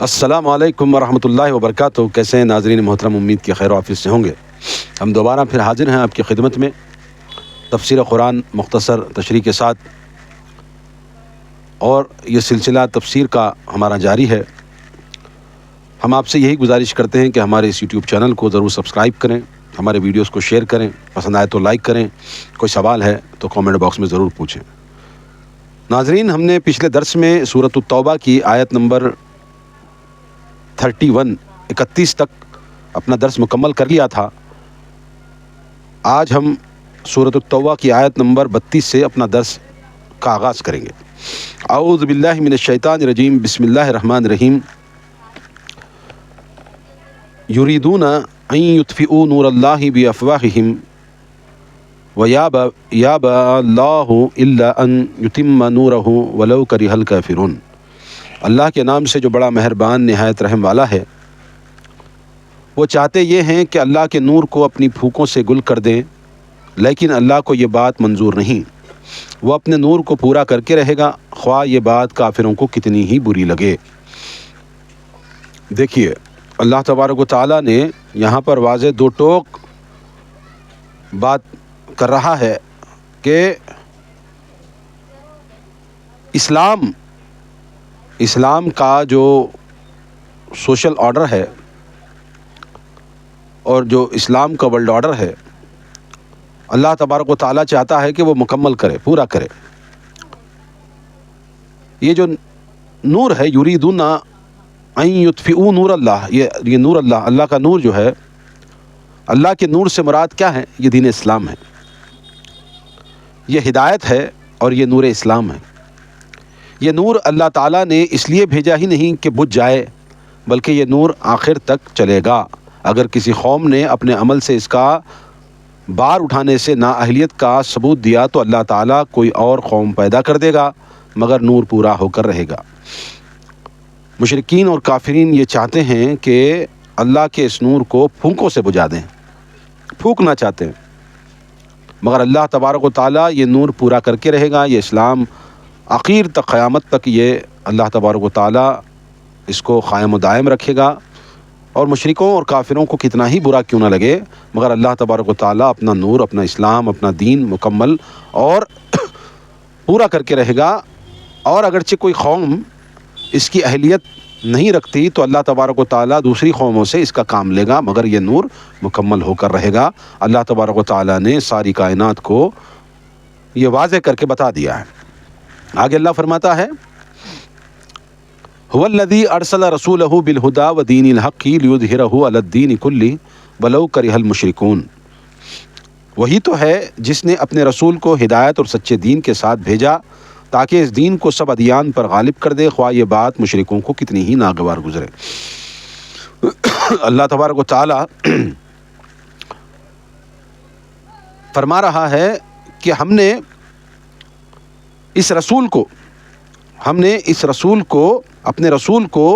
السلام علیکم ورحمۃ اللہ وبرکاتہ۔ کیسے ہیں ناظرین محترم؟ امید کی خیر و عافیت سے ہوں گے۔ ہم دوبارہ پھر حاضر ہیں آپ کی خدمت میں تفسیر قرآن مختصر تشریح کے ساتھ، اور یہ سلسلہ تفسیر کا ہمارا جاری ہے۔ ہم آپ سے یہی گزارش کرتے ہیں کہ ہمارے اس یوٹیوب چینل کو ضرور سبسکرائب کریں، ہمارے ویڈیوز کو شیئر کریں، پسند آئے تو لائک کریں، کوئی سوال ہے تو کامنٹ باکس میں ضرور پوچھیں۔ ناظرین، ہم نے پچھلے درس میں سورۃ التوبہ کی آیت نمبر 31 تک اپنا درس مکمل کر لیا تھا۔ آج ہم سورۃ التوبہ کی آیت نمبر 32 سے اپنا درس کا آغاز کریں گے۔ اعوذ باللہ من الشیطان الرجیم، بسم اللہ الرحمن الرحیم۔ یریدون ان یطفئوا نور اللہ بافواہہم ویابى اللہ الا ان یتم نورہ ولو کرہ الکافرون۔ اللہ کے نام سے جو بڑا مہربان نہایت رحم والا ہے، وہ چاہتے یہ ہیں کہ اللہ کے نور کو اپنی پھونکوں سے گل کر دیں، لیکن اللہ کو یہ بات منظور نہیں۔ وہ اپنے نور کو پورا کر کے رہے گا، خواہ یہ بات کافروں کو کتنی ہی بری لگے۔ دیکھیے، اللہ تبارک و تعالیٰ نے یہاں پر واضح دو ٹوک بات کر رہا ہے کہ اسلام کا جو سوشل آرڈر ہے اور جو اسلام کا ورلڈ آرڈر ہے، اللہ تبارک و تعالیٰ چاہتا ہے کہ وہ مکمل کرے، پورا کرے۔ یہ جو نور ہے، یریدون ان یطفئوا نور اللہ، یہ نور اللہ کا نور جو ہے، اللہ کے نور سے مراد کیا ہے؟ یہ دین اسلام ہے، یہ ہدایت ہے، اور یہ نور اسلام ہے۔ یہ نور اللہ تعالیٰ نے اس لیے بھیجا ہی نہیں کہ بجھ جائے، بلکہ یہ نور آخر تک چلے گا۔ اگر کسی قوم نے اپنے عمل سے اس کا بار اٹھانے سے نااہلیت کا ثبوت دیا تو اللہ تعالیٰ کوئی اور قوم پیدا کر دے گا، مگر نور پورا ہو کر رہے گا۔ مشرکین اور کافرین یہ چاہتے ہیں کہ اللہ کے اس نور کو پھونکوں سے بجھا دیں، پھونکنا چاہتے ہیں، مگر اللہ تبارک و تعالیٰ یہ نور پورا کر کے رہے گا۔ یہ اسلام آخر تک، قیامت تک، یہ اللہ تبارک و تعالیٰ اس کو قائم و دائم رکھے گا۔ اور مشرکوں اور کافروں کو کتنا ہی برا کیوں نہ لگے، مگر اللہ تبارک و تعالیٰ اپنا نور، اپنا اسلام، اپنا دین مکمل اور پورا کر کے رہے گا۔ اور اگرچہ کوئی قوم اس کی اہلیت نہیں رکھتی تو اللہ تبارک و تعالیٰ دوسری قوموں سے اس کا کام لے گا، مگر یہ نور مکمل ہو کر رہے گا۔ اللہ تبارک و تعالیٰ نے ساری کائنات کو یہ واضح کر کے بتا دیا ہے۔ آگے اللہ فرماتا ہے، هو الذی ارسل رسولہ بالہدی ودین الحق لیظہرہ علی الدین کلہ ولو کرہ المشرکون۔ وہی تو ہے جس نے اپنے رسول کو ہدایت اور سچے دین کے ساتھ بھیجا تاکہ اس دین کو سب ادیان پر غالب کر دے، خواہ یہ بات مشرکوں کو کتنی ہی ناگوار گزرے۔ اللہ تبارک و تعالیٰ فرما رہا ہے کہ ہم نے اس رسول کو اپنے رسول کو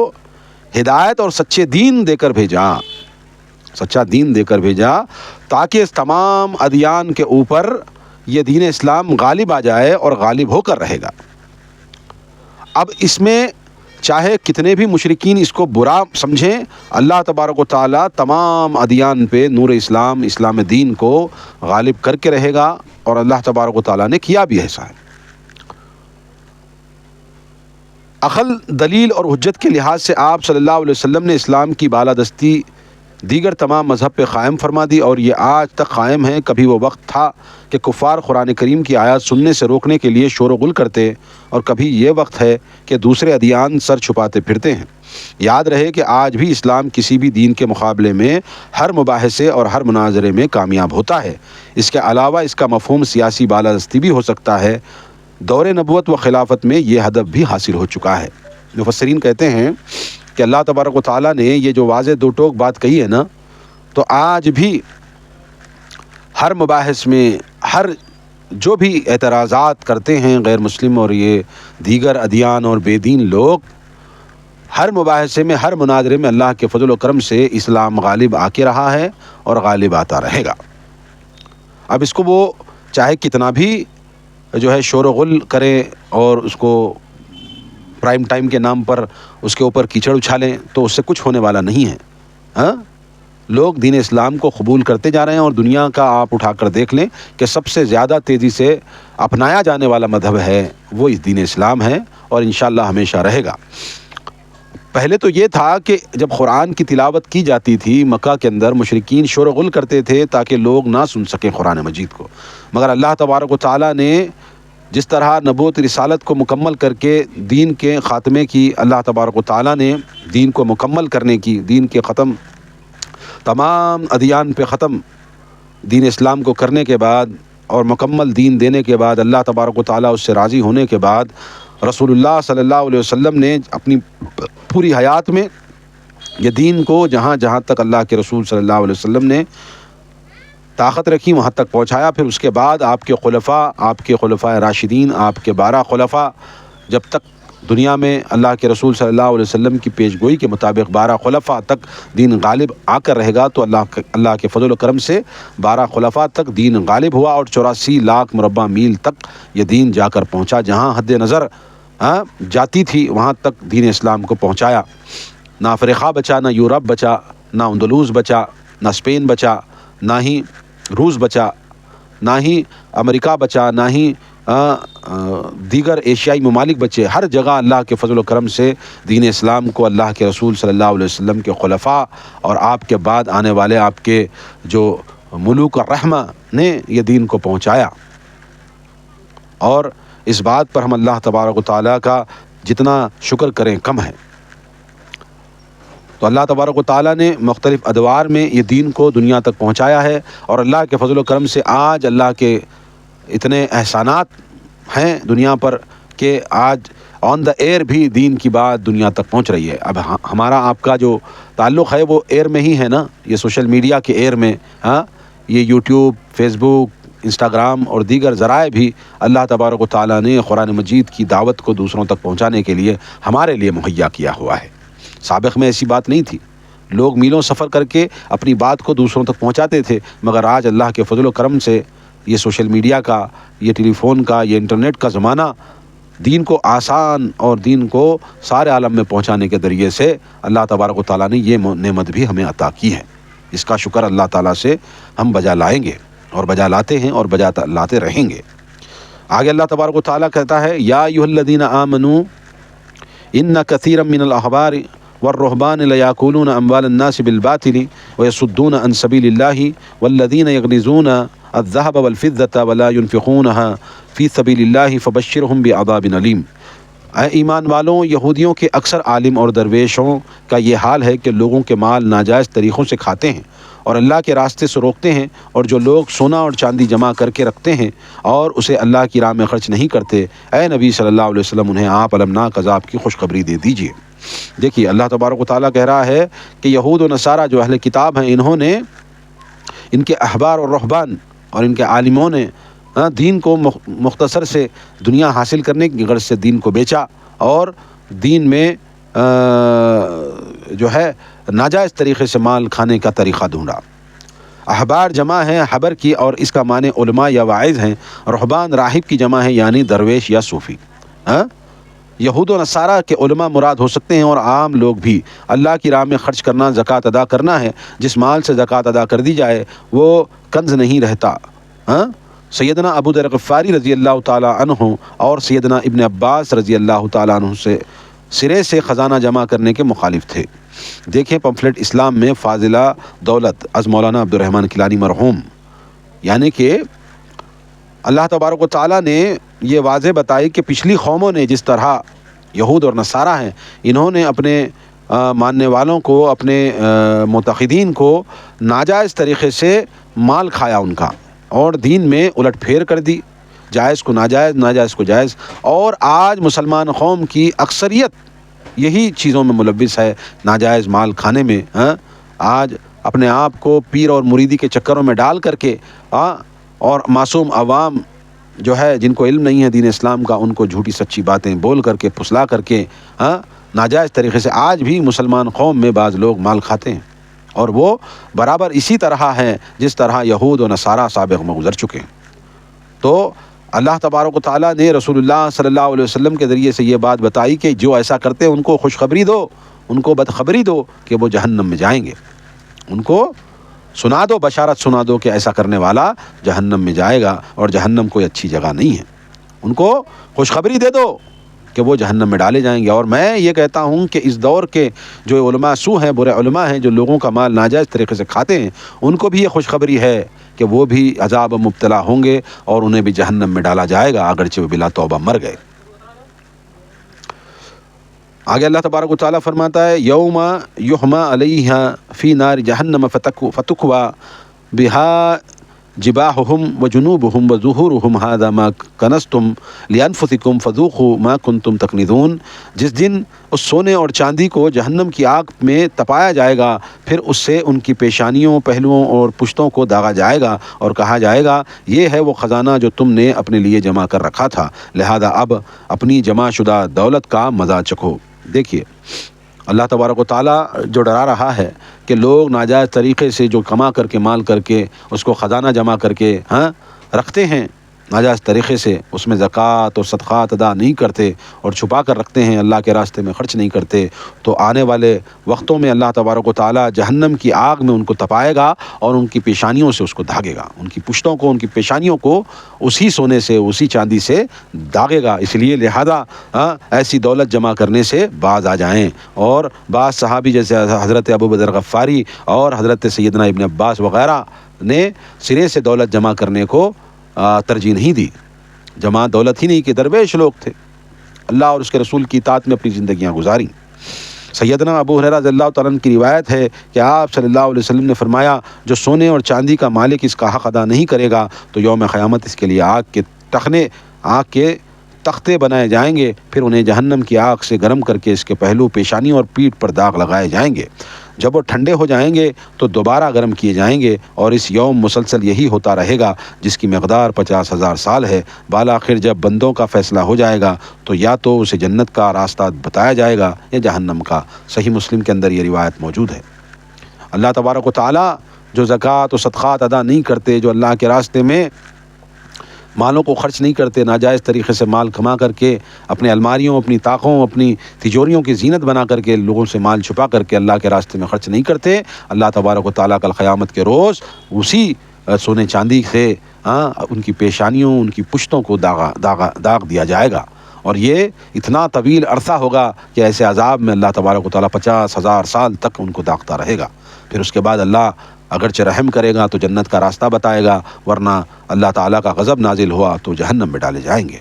ہدایت اور سچے دین دے کر بھیجا، سچا دین دے کر بھیجا تاکہ اس تمام ادیان کے اوپر یہ دین اسلام غالب آ جائے، اور غالب ہو کر رہے گا۔ اب اس میں چاہے کتنے بھی مشرکین اس کو برا سمجھیں، اللہ تبارک و تعالیٰ تمام ادیان پہ نور اسلام، اسلام دین کو غالب کر کے رہے گا، اور اللہ تبارک و تعالیٰ نے کیا بھی ایسا ہے۔ عقل، دلیل اور حجت کے لحاظ سے آپ صلی اللہ علیہ وسلم نے اسلام کی بالادستی دیگر تمام مذہب پہ قائم فرما دی، اور یہ آج تک قائم ہے۔ کبھی وہ وقت تھا کہ کفار قرآن کریم کی آیات سننے سے روکنے کے لیے شور و غل کرتے، اور کبھی یہ وقت ہے کہ دوسرے ادیان سر چھپاتے پھرتے ہیں۔ یاد رہے کہ آج بھی اسلام کسی بھی دین کے مقابلے میں ہر مباحثے اور ہر مناظرے میں کامیاب ہوتا ہے۔ اس کے علاوہ اس کا مفہوم سیاسی بالادستی بھی ہو سکتا ہے۔ دور نبوت و خلافت میں یہ ہدف بھی حاصل ہو چکا ہے۔ مفسرین کہتے ہیں کہ اللہ تبارک و تعالیٰ نے یہ جو واضح دو ٹوک بات کہی ہے نا، تو آج بھی ہر مباحث میں ہر جو بھی اعتراضات کرتے ہیں غیر مسلم اور یہ دیگر ادیان اور بے دین لوگ، ہر مباحثے میں، ہر مناظرے میں اللہ کے فضل و کرم سے اسلام غالب آ کے رہا ہے اور غالب آتا رہے گا۔ اب اس کو وہ چاہے کتنا بھی جو ہے شور و غل کریں اور اس کو پرائم ٹائم کے نام پر اس کے اوپر کیچڑ اچھالیں تو اس سے کچھ ہونے والا نہیں ہے. ہاں، لوگ دین اسلام کو قبول کرتے جا رہے ہیں، اور دنیا کا آپ اٹھا کر دیکھ لیں کہ سب سے زیادہ تیزی سے اپنایا جانے والا مذہب ہے وہ اس دین اسلام ہے، اور انشاءاللہ ہمیشہ رہے گا. پہلے تو یہ تھا کہ جب قرآن کی تلاوت کی جاتی تھی مکہ کے اندر، مشرکین شور و غل کرتے تھے تاکہ لوگ نہ سن سکیں قرآن مجید کو، مگر اللہ تبارک و تعالیٰ نے جس طرح نبوت رسالت کو مکمل کر کے دین کے خاتمے کی، اللہ تبارک و تعالیٰ نے دین کو مکمل کرنے کی، دین کے ختم، تمام ادیان پہ ختم دین اسلام کو کرنے کے بعد اور مکمل دین دینے کے بعد، اللہ تبارک و تعالیٰ اس سے راضی ہونے کے بعد، رسول اللہ صلی اللہ علیہ وسلم نے اپنی پوری حیات میں یہ دین کو جہاں جہاں تک اللہ کے رسول صلی اللہ علیہ وسلم نے طاقت رکھی وہاں تک پہنچایا. پھر اس کے بعد آپ کے خلفاء راشدین، آپ کے 12 خلفاء، جب تک دنیا میں اللہ کے رسول صلی اللہ علیہ وسلم کی پیش گوئی کے مطابق 12 خلفاء تک دین غالب آ کر رہے گا، تو اللہ کے فضل و کرم سے 12 خلفاء تک دین غالب ہوا، اور 84 لاکھ مربع میل تک یہ دین جا کر پہنچا. جہاں حد نظر جاتی تھی وہاں تک دین اسلام کو پہنچایا. نہ افریقہ بچا، نہ یورپ بچا، نہ اندلس بچا، نہ اسپین بچا، نہ ہی روس بچا، نہ ہی امریکہ بچا، نہ ہی دیگر ایشیائی ممالک بچے. ہر جگہ اللہ کے فضل و کرم سے دین اسلام کو اللہ کے رسول صلی اللہ علیہ وسلم کے خلفاء اور آپ کے بعد آنے والے آپ کے جو ملوک الرحمہ نے یہ دین کو پہنچایا. اور اس بات پر ہم اللہ تبارک و تعالیٰ کا جتنا شکر کریں کم ہے. تو اللہ تبارک و تعالیٰ نے مختلف ادوار میں یہ دین کو دنیا تک پہنچایا ہے، اور اللہ کے فضل و کرم سے آج اللہ کے اتنے احسانات ہیں دنیا پر کہ آج آن دا ایئر بھی دین کی بات دنیا تک پہنچ رہی ہے. اب ہمارا آپ کا جو تعلق ہے وہ ایئر میں ہی ہے نا، یہ سوشل میڈیا کے ایئر میں. ہاں، یہ یوٹیوب، فیس بک، انسٹاگرام اور دیگر ذرائع بھی اللہ تبارک و تعالیٰ نے قرآن مجید کی دعوت کو دوسروں تک پہنچانے کے لیے ہمارے لیے مہیا کیا ہوا ہے. سابق میں ایسی بات نہیں تھی، لوگ میلوں سفر کر کے اپنی بات کو دوسروں تک پہنچاتے تھے، مگر آج اللہ کے فضل و کرم سے یہ سوشل میڈیا کا، یہ ٹیلی فون کا، یہ انٹرنیٹ کا زمانہ دین کو آسان اور دین کو سارے عالم میں پہنچانے کے ذریعے سے اللہ تبارک و تعالیٰ نے یہ نعمت بھی ہمیں عطا کی ہے. اس کا شکر اللہ تعالیٰ سے ہم بجا لائیں گے، اور بجا لاتے ہیں اور بجا لاتے رہیں گے. آگے اللہ تبارک و تعالیٰ کہتا ہے، یا ایھا الذین آمنوا ان کثیرا من الاحبار والرهبان لیاکلون اموال الناس بالباطل ویصدون عن سبیل اللہ والذین یکنزون الذهب والفضة ولا ينفقونها فی سبیل اللہ فبشرهم بعذاب علیم. اے ایمان والوں، یہودیوں کے اکثر عالم اور درویشوں کا یہ حال ہے کہ لوگوں کے مال ناجائز طریقوں سے کھاتے ہیں اور اللہ کے راستے سے روکتے ہیں، اور جو لوگ سونا اور چاندی جمع کر کے رکھتے ہیں اور اسے اللہ کی راہ میں خرچ نہیں کرتے، اے نبی صلی اللہ علیہ وسلم انہیں آپ المناک عذاب کی خوشخبری دے دیجیے. دیکھیے اللہ تبارک و تعالیٰ کہہ رہا ہے کہ یہود و نصارہ جو اہل کتاب ہیں، انہوں نے، ان کے احبار اور رہبان اور ان کے عالموں نے دین کو مختصر سے دنیا حاصل کرنے کی غرض سے دین کو بیچا، اور دین میں جو ہے ناجائز طریقے سے مال کھانے کا طریقہ ڈھونڈا. احبار جمع ہے حبر کی، اور اس کا معنی علماء یا واعظ ہیں. رہبان راہب کی جمع ہے، یعنی درویش یا صوفی. یہود و نصارہ کے علماء مراد ہو سکتے ہیں، اور عام لوگ بھی. اللہ کی راہ میں خرچ کرنا زکوٰۃ ادا کرنا ہے. جس مال سے زکوٰۃ ادا کر دی جائے وہ کنز نہیں رہتا. سیدنا ابو ذر غفاری رضی اللہ تعالیٰ عنہ اور سیدنا ابن عباس رضی اللہ تعالیٰ عنہ سے سرے سے خزانہ جمع کرنے کے مخالف تھے. دیکھیں پمفلٹ اسلام میں فاضلہ دولت از مولانا عبد الرحمن کیلانی مرحوم. یعنی کہ اللہ تبارک و تعالیٰ نے یہ واضح بتائی کہ پچھلی قوموں نے جس طرح یہود اور نصارہ ہیں، انہوں نے اپنے ماننے والوں کو، اپنے معتقدین کو ناجائز طریقے سے مال کھایا ان کا، اور دین میں الٹ پھیر کر دی، جائز کو ناجائز، ناجائز کو جائز. اور آج مسلمان قوم کی اکثریت یہی چیزوں میں ملوث ہے، ناجائز مال کھانے میں. آج اپنے آپ کو پیر اور مریدی کے چکروں میں ڈال کر کے اور معصوم عوام جو ہے جن کو علم نہیں ہے دین اسلام کا، ان کو جھوٹی سچی باتیں بول کر کے، پھسلا کر کے ناجائز طریقے سے آج بھی مسلمان قوم میں بعض لوگ مال کھاتے ہیں، اور وہ برابر اسی طرح ہیں جس طرح یہود و نصارہ سابق میں گزر چکے ہیں. تو اللہ تبارک و تعالیٰ نے رسول اللہ صلی اللہ علیہ وسلم کے ذریعے سے یہ بات بتائی کہ جو ایسا کرتے ہیں ان کو خوشخبری دو، ان کو بدخبری دو کہ وہ جہنم میں جائیں گے. ان کو سنا دو، بشارت سنا دو کہ ایسا کرنے والا جہنم میں جائے گا، اور جہنم کوئی اچھی جگہ نہیں ہے. ان کو خوشخبری دے دو کہ وہ جہنم میں ڈالے جائیں گے. اور میں یہ کہتا ہوں کہ اس دور کے جو علماء سو ہیں، برے علماء ہیں، جو لوگوں کا مال ناجائز طریقے سے کھاتے ہیں، ان کو بھی یہ خوشخبری ہے کہ وہ بھی عذاب مبتلا ہوں گے اور انہیں بھی جہنم میں ڈالا جائے گا، اگرچہ وہ بلا توبہ مر گئے. آگے اللہ تبارک و تعالیٰ فرماتا ہے یوم یحما علیہا فی نار جہنم فتکوی بہا جباہہم وجنوبہم وظہورہم ھذا ما کنزتم لانفسکم فذوقوا ما کنتم تکنزون. جس دن اس سونے اور چاندی کو جہنم کی آگ میں تپایا جائے گا، پھر اس سے ان کی پیشانیوں، پہلوؤں اور پشتوں کو داغا جائے گا اور کہا جائے گا یہ ہے وہ خزانہ جو تم نے اپنے لیے جمع کر رکھا تھا، لہذا اب اپنی جمع شدہ دولت کا مزہ چکھو. دیکھیے اللہ تبارک و تعالیٰ جو ڈرا رہا ہے کہ لوگ ناجائز طریقے سے جو کما کر کے، مال کر کے، اس کو خزانہ جمع کر کے رکھتے ہیں ناجائز طریقے سے، اس میں زکوٰۃ اور صدقات ادا نہیں کرتے اور چھپا کر رکھتے ہیں، اللہ کے راستے میں خرچ نہیں کرتے، تو آنے والے وقتوں میں اللہ تبارک و تعالیٰ جہنم کی آگ میں ان کو تپائے گا اور ان کی پیشانیوں سے اس کو داغے گا، ان کی پشتوں کو، ان کی پیشانیوں کو اسی سونے سے، اسی چاندی سے داغے گا. اس لیے لہذا ایسی دولت جمع کرنے سے باز آ جائیں. اور بعض صحابی جیسے حضرت ابو بکر غفاری اور حضرت سیدنا ابن عباس وغیرہ نے سرے سے دولت جمع کرنے کو ترجیح نہیں دی. جمع دولت ہی نہیں کہ درویش لوگ تھے، اللہ اور اس کے رسول کی اطاعت میں اپنی زندگیاں گزاریں. سیدنا ابو ہریرہ رضی اللہ تعالیٰ عنہ کی روایت ہے کہ آپ صلی اللہ علیہ وسلم نے فرمایا جو سونے اور چاندی کا مالک اس کا حق ادا نہیں کرے گا تو یوم قیامت اس کے لیے آگ کے تختے بنائے جائیں گے، پھر انہیں جہنم کی آگ سے گرم کر کے اس کے پہلو، پیشانیوں اور پیٹھ پر داغ لگائے جائیں گے. جب وہ ٹھنڈے ہو جائیں گے تو دوبارہ گرم کیے جائیں گے، اور اس یوم مسلسل یہی ہوتا رہے گا جس کی مقدار 50,000 سال ہے. بالآخر جب بندوں کا فیصلہ ہو جائے گا تو یا تو اسے جنت کا راستہ بتایا جائے گا یا جہنم کا. صحیح مسلم کے اندر یہ روایت موجود ہے. اللہ تبارک و تعالیٰ جو زکوٰۃ و صدقات ادا نہیں کرتے، جو اللہ کے راستے میں مالوں کو خرچ نہیں کرتے، ناجائز طریقے سے مال کما کر کے اپنے الماریوں، اپنی طاقوں، اپنی تجوریوں کی زینت بنا کر کے لوگوں سے مال چھپا کر کے اللہ کے راستے میں خرچ نہیں کرتے، اللہ تبارک و تعالیٰ کل قیامت کے روز اسی سونے چاندی سے ان کی پیشانیوں، ان کی پشتوں کو داغ دیا جائے گا. اور یہ اتنا طویل عرصہ ہوگا کہ ایسے عذاب میں اللہ تبارک و تعالیٰ 50,000 سال تک ان کو داغتا رہے گا. پھر اس کے بعد اللہ اگرچہ رحم کرے گا تو جنت کا راستہ بتائے گا، ورنہ اللہ تعالیٰ کا غضب نازل ہوا تو جہنم میں ڈالے جائیں گے.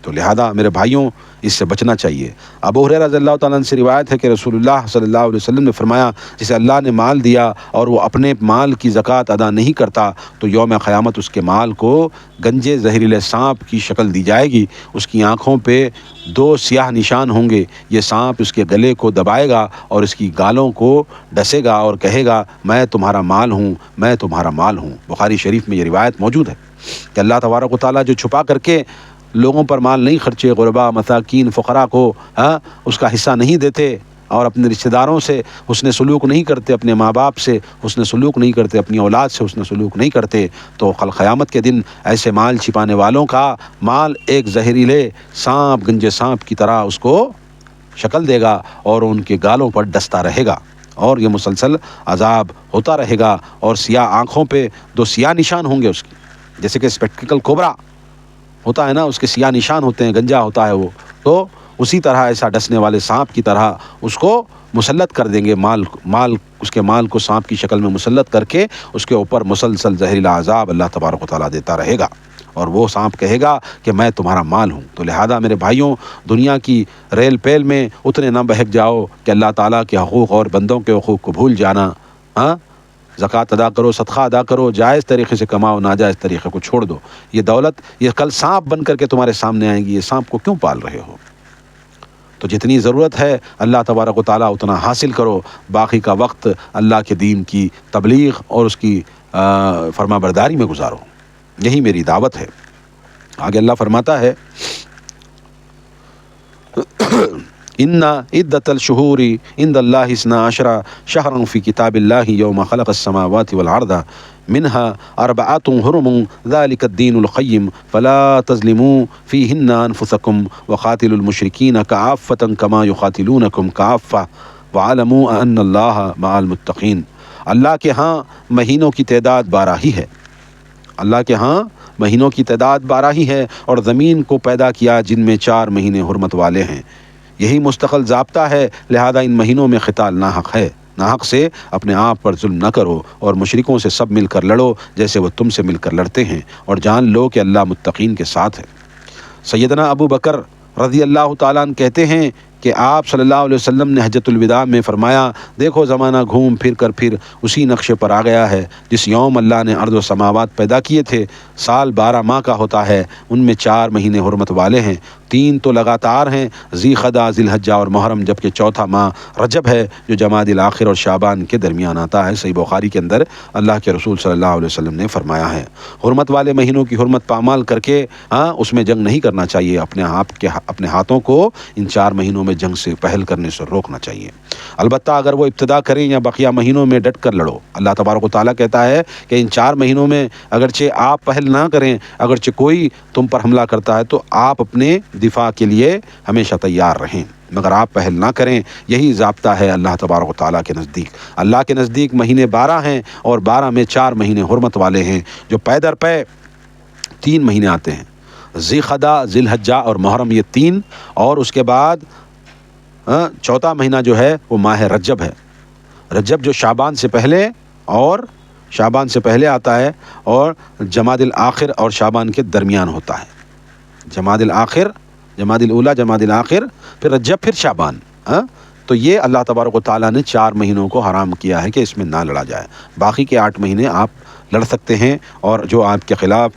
تو لہذا میرے بھائیوں اس سے بچنا چاہیے. ابو ہریرہ رضی اللہ تعالیٰ عنہ سے روایت ہے کہ رسول اللہ صلی اللہ علیہ وسلم نے فرمایا جسے اللہ نے مال دیا اور وہ اپنے مال کی زکوٰۃ ادا نہیں کرتا تو یوم قیامت اس کے مال کو گنجے زہریلے سانپ کی شکل دی جائے گی. اس کی آنکھوں پہ 2 سیاہ نشان ہوں گے. یہ سانپ اس کے گلے کو دبائے گا اور اس کی گالوں کو ڈسے گا اور کہے گا میں تمہارا مال ہوں، میں تمہارا مال ہوں. بخاری شریف میں یہ روایت موجود ہے کہ اللہ تبارک و تعالیٰ جو چھپا کر کے لوگوں پر مال نہیں خرچے، غربا، مساکین، فقراء کو اس کا حصہ نہیں دیتے اور اپنے رشتہ داروں سے حسن سلوک نہیں کرتے، اپنے ماں باپ سے حسن سلوک نہیں کرتے، اپنی اولاد سے حسن سلوک نہیں کرتے، تو کل قیامت کے دن ایسے مال چھپانے والوں کا مال ایک زہریلے سانپ، گنجے سانپ کی طرح اس کو شکل دے گا اور ان کے گالوں پر ڈستا رہے گا اور یہ مسلسل عذاب ہوتا رہے گا. اور سیاہ آنکھوں پہ 2 سیاہ نشان ہوں گے اس کی، جیسے کہ اسپیکٹیکل کوبرا ہوتا ہے نا، اس کے سیاہ نشان ہوتے ہیں، گنجا ہوتا ہے وہ، تو اسی طرح ایسا ڈسنے والے سانپ کی طرح اس کو مسلط کر دیں گے. اس کے مال کو سانپ کی شکل میں مسلط کر کے اس کے اوپر مسلسل زہریلا عذاب اللہ تبارک و تعالیٰ دیتا رہے گا اور وہ سانپ کہے گا کہ میں تمہارا مال ہوں. تو لہذا میرے بھائیوں دنیا کی ریل پیل میں اتنے نہ بہک جاؤ کہ اللہ تعالیٰ کے حقوق اور بندوں کے حقوق کو بھول جانا. زکوٰۃ ادا کرو، صدقہ ادا کرو، جائز طریقے سے کماؤ، ناجائز طریقے کو چھوڑ دو. یہ دولت یہ کل سانپ بن کر کے تمہارے سامنے آئے گی. یہ سانپ کو کیوں پال رہے ہو؟ تو جتنی ضرورت ہے اللہ تبارک و تعالیٰ اتنا حاصل کرو، باقی کا وقت اللہ کے دین کی تبلیغ اور اس کی فرما برداری میں گزارو. یہی میری دعوت ہے. آگے اللہ فرماتا ہے ان عدت الشہور عند اللہ 12 شہرا فی کتاب اللہ یوم خلق السماوات والارض منها أربعة حرم ذلك الدين القيم فلا تظلموا فيهن أنفسكم وقاتلوا المشركين كافة كما يقاتلونكم كافة وعلموا أن الله مع المتقين۔ اللہ کے ہاں مہینوں کی تعداد 12 ہی ہے، اللہ کے ہاں مہینوں کی تعداد 12 ہی ہے، اور زمین کو پیدا کیا جن میں 4 مہینے حرمت والے ہیں، یہی مستقل ضابطہ ہے، لہذا ان مہینوں میں قتال ناحق ہے، ناحق سے اپنے آپ پر ظلم نہ کرو، اور مشرکوں سے سب مل کر لڑو جیسے وہ تم سے مل کر لڑتے ہیں، اور جان لو کہ اللہ متقین کے ساتھ ہے۔ سیدنا ابو بکر رضی اللہ تعالیٰ عنہ کہتے ہیں کہ آپ صلی اللہ علیہ وسلم نے حجۃ الوداع میں فرمایا، دیکھو زمانہ گھوم پھر کر پھر اسی نقشے پر آ گیا ہے، جس یوم اللہ نے ارض و سماوات پیدا کیے تھے، سال 12 ماہ کا ہوتا ہے، ان میں 4 مہینے حرمت والے ہیں، 3 تو لگاتار ہیں، ذی قعدہ، ذی الحجہ اور محرم، جبکہ چوتھا ماہ رجب ہے جو جمادی الاخر اور شعبان کے درمیان آتا ہے۔ صحیح بخاری کے اندر اللہ کے رسول صلی اللہ علیہ وسلم نے فرمایا ہے، حرمت والے مہینوں کی حرمت پامال کر کے اس میں جنگ نہیں کرنا چاہیے، اپنے ہاتھوں کو ان 4 مہینوں میں جنگ سے پہل کرنے سے روکنا چاہیے، البتہ اگر وہ ابتدا کریں یا بقیہ مہینوں میں ڈٹ کر لڑو۔ اللہ تبارک و تعالیٰ کہتا ہے کہ ان 4 مہینوں میں اگرچہ آپ پہل نہ کریں، اگرچہ کوئی تم پر حملہ کرتا ہے تو آپ اپنے دفاع کے لیے ہمیشہ تیار رہیں، مگر آپ پہل نہ کریں، یہی ضابطہ ہے اللہ تبارک و تعالیٰ کے نزدیک۔ اللہ کے نزدیک مہینے 12 ہیں، اور 12 میں 4 مہینے حرمت والے ہیں، جو پے در پے 3 مہینے آتے ہیں، ذی قعدہ، ذی الحجہ اور محرم، یہ 3، اور اس کے بعد چوتھا مہینہ جو ہے وہ ماہ رجب ہے، رجب جو شعبان سے پہلے آتا ہے، اور جمادی الاخر اور شعبان کے درمیان ہوتا ہے، جمادی الاخر، جمادی الاولیٰ، جمادی الاخر، پھر رجب، پھر شعبان۔ تو یہ اللہ تبارک و تعالیٰ نے 4 مہینوں کو حرام کیا ہے کہ اس میں نہ لڑا جائے، باقی کے 8 مہینے آپ لڑ سکتے ہیں، اور جو آپ کے خلاف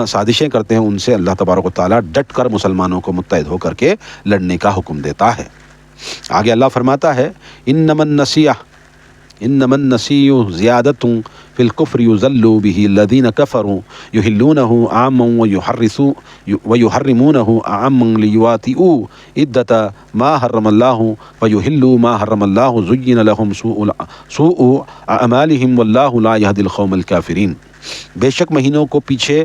سازشیں کرتے ہیں ان سے اللہ تبارک و تعالیٰ ڈٹ کر مسلمانوں کو متحد ہو کر کے لڑنے کا حکم دیتا ہے۔ آگے اللہ فرماتا ہے، انما النسیء زیادۃ فی الکفر یضل بہ الذین کفروا یحلونہ عاما ویحرمونہ عاما لیواطئوا عدۃ ما حرم اللہ فیحلوا ما حرم اللہ زین لہم سوء اعمالہم واللہ لا یہدی القوم الکافرین۔ بے شک مہینوں کو پیچھے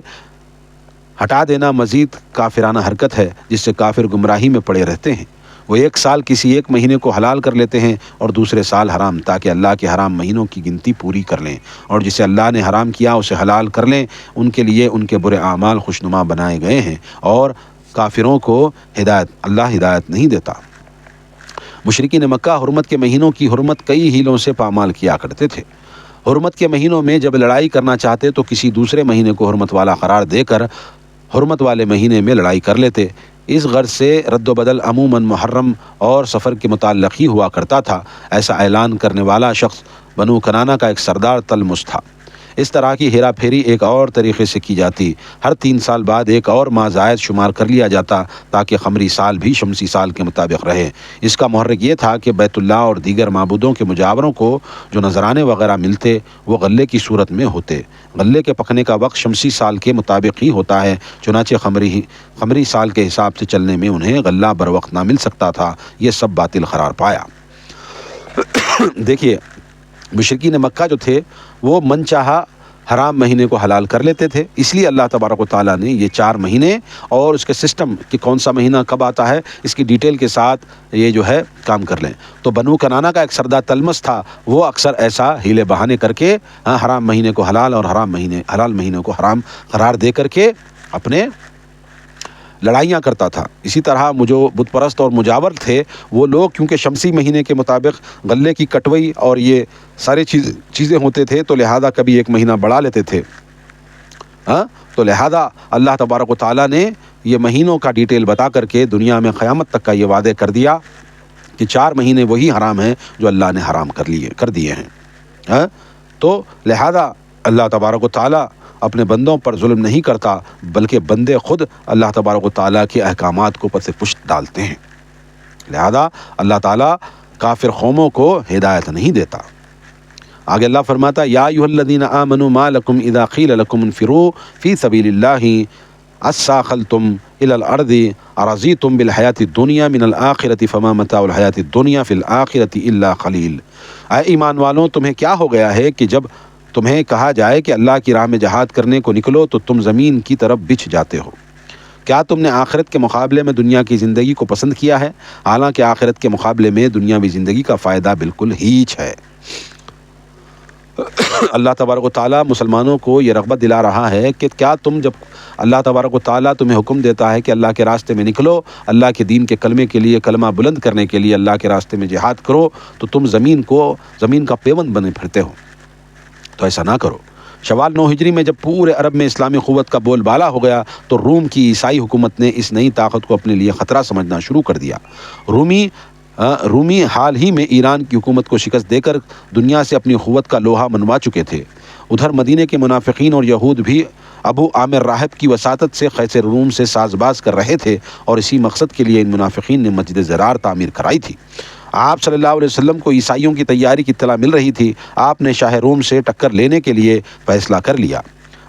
ہٹا دینا مزید کافرانہ حرکت ہے جس سے کافر گمراہی میں پڑے رہتے ہیں، وہ ایک سال کسی ایک مہینے کو حلال کر لیتے ہیں اور دوسرے سال حرام، تاکہ اللہ کے حرام مہینوں کی گنتی پوری کر لیں، اور جسے اللہ نے حرام کیا اسے حلال کر لیں، ان کے لیے ان کے برے اعمال خوشنما بنائے گئے ہیں، اور کافروں کو اللہ ہدایت نہیں دیتا۔ مشرکین مکہ حرمت کے مہینوں کی حرمت کئی ہیلوں سے پامال کیا کرتے تھے۔ حرمت کے مہینوں میں جب لڑائی کرنا چاہتے تو کسی دوسرے مہینے کو حرمت والا قرار دے کر حرمت والے مہینے میں لڑائی کر لیتے، اس غرض سے رد و بدل عموماً محرم اور سفر کے متعلق ہی ہوا کرتا تھا۔ ایسا اعلان کرنے والا شخص بنو کنانہ کا ایک سردار تلمس تھا۔ اس طرح کی ہیرا پھیری ایک اور طریقے سے کی جاتی، ہر 3 سال بعد ایک اور ماہ زائد شمار کر لیا جاتا تاکہ قمری سال بھی شمسی سال کے مطابق رہے۔ اس کا محرک یہ تھا کہ بیت اللہ اور دیگر معبودوں کے مجاوروں کو جو نذرانے وغیرہ ملتے وہ غلے کی صورت میں ہوتے، غلے کے پکنے کا وقت شمسی سال کے مطابق ہی ہوتا ہے، چنانچہ قمری سال کے حساب سے چلنے میں انہیں غلہ بر وقت نہ مل سکتا تھا، یہ سب باطل قرار پایا۔ دیکھیے، مشرکین مکہ جو تھے وہ من چاہا حرام مہینے کو حلال کر لیتے تھے، اس لیے اللہ تبارک و تعالیٰ نے یہ 4 مہینے اور اس کے سسٹم کہ کون سا مہینہ کب آتا ہے اس کی ڈیٹیل کے ساتھ یہ جو ہے کام کر لیں۔ تو بنو کنانہ کا ایک سردار تلمس تھا، وہ اکثر ایسا ہیلے بہانے کر کے حرام مہینے کو حلال اور حلال مہینے کو حرام قرار دے کر کے اپنے لڑائیاں کرتا تھا۔ اسی طرح جو بت پرست اور مجاور تھے وہ لوگ کیونکہ شمسی مہینے کے مطابق غلے کی کٹوئی اور یہ سارے چیزیں ہوتے تھے تو لہذا کبھی ایک مہینہ بڑھا لیتے تھے، تو لہذا اللہ تبارک و تعالیٰ نے یہ مہینوں کا ڈیٹیل بتا کر کے دنیا میں قیامت تک کا یہ وعدے کر دیا کہ 4 مہینے وہی حرام ہیں جو اللہ نے حرام کر دیے ہیں۔ تو لہذا اللہ تبارک و تعالیٰ اپنے بندوں پر ظلم نہیں کرتا، بلکہ بندے خود اللہ تبارک و تعالیٰ کے احکامات کو پس پشت ڈالتے ہیں، لہذا اللہ تعالیٰ کافر قوموں کو ہدایت نہیں دیتا۔ آگے اللہ فرماتا، یا ایھا الذین آمنوا ما لکم اذا قیل لکم انفروا فی سبیل اللہ اثاقلتم الی الارض ارضیتم بالحیاۃ الدنیا من الآخرۃ فما متاع الحیاۃ الدنیا فی الآخرۃ الا قلیل۔ اے ایمان والوں، تمہیں کیا ہو گیا ہے کہ جب تمہیں کہا جائے کہ اللہ کی راہ میں جہاد کرنے کو نکلو تو تم زمین کی طرف بچھ جاتے ہو۔ کیا تم نے آخرت کے مقابلے میں دنیا کی زندگی کو پسند کیا ہے؟ حالانکہ آخرت کے مقابلے میں دنیاوی زندگی کا فائدہ بالکل ہیچ ہے۔ اللہ تبارک و تعالیٰ مسلمانوں کو یہ رغبت دلا رہا ہے کہ کیا تم جب اللہ تبارک و تعالیٰ تمہیں حکم دیتا ہے کہ اللہ کے راستے میں نکلو، اللہ کے دین کے کلمے کے لیے، کلمہ بلند کرنے کے لیے اللہ کے راستے میں جہاد کرو، تو تم زمین کا پیوند بنے پھرتے ہو؟ تو ایسا نہ کرو۔ شوال 9 ہجری میں جب پورے عرب میں اسلامی قوت کا بول بالا ہو گیا تو روم کی عیسائی حکومت نے اس نئی طاقت کو اپنے لیے خطرہ سمجھنا شروع کر دیا۔ رومی حال ہی میں ایران کی حکومت کو شکست دے کر دنیا سے اپنی قوت کا لوہا منوا چکے تھے۔ ادھر مدینے کے منافقین اور یہود بھی ابو عامر راہب کی وساطت سے قیصر روم سے ساز باز کر رہے تھے، اور اسی مقصد کے لیے ان منافقین نے مسجد زرار تعمیر کرائی تھی۔ آپ صلی اللہ علیہ وسلم کو عیسائیوں کی تیاری کی اطلاع مل رہی تھی۔ آپ نے شاہ روم سے ٹکر لینے کے لیے فیصلہ کر لیا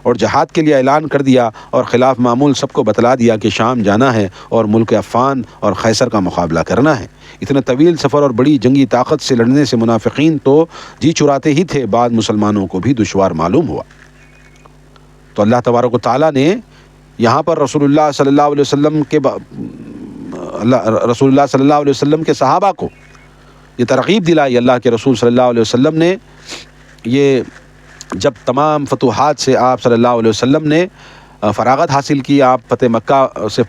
اور جہاد کے لیے اعلان کر دیا، اور خلاف معمول سب کو بتلا دیا کہ شام جانا ہے اور ملک عفان اور قیصر کا مقابلہ کرنا ہے۔ اتنے طویل سفر اور بڑی جنگی طاقت سے لڑنے سے منافقین تو جی چراتے ہی تھے، بعض مسلمانوں کو بھی دشوار معلوم ہوا۔ تو اللہ تبارک و تعالیٰ نے یہاں پر رسول اللہ صلی اللہ علیہ وسلم کے صحابہ کو یہ ترغیب دلائی۔ اللہ کے رسول صلی اللہ علیہ وسلم نے یہ جب تمام فتوحات سے آپ صلی اللہ علیہ وسلم نے فراغت حاصل کی، آپ فتح مکہ سے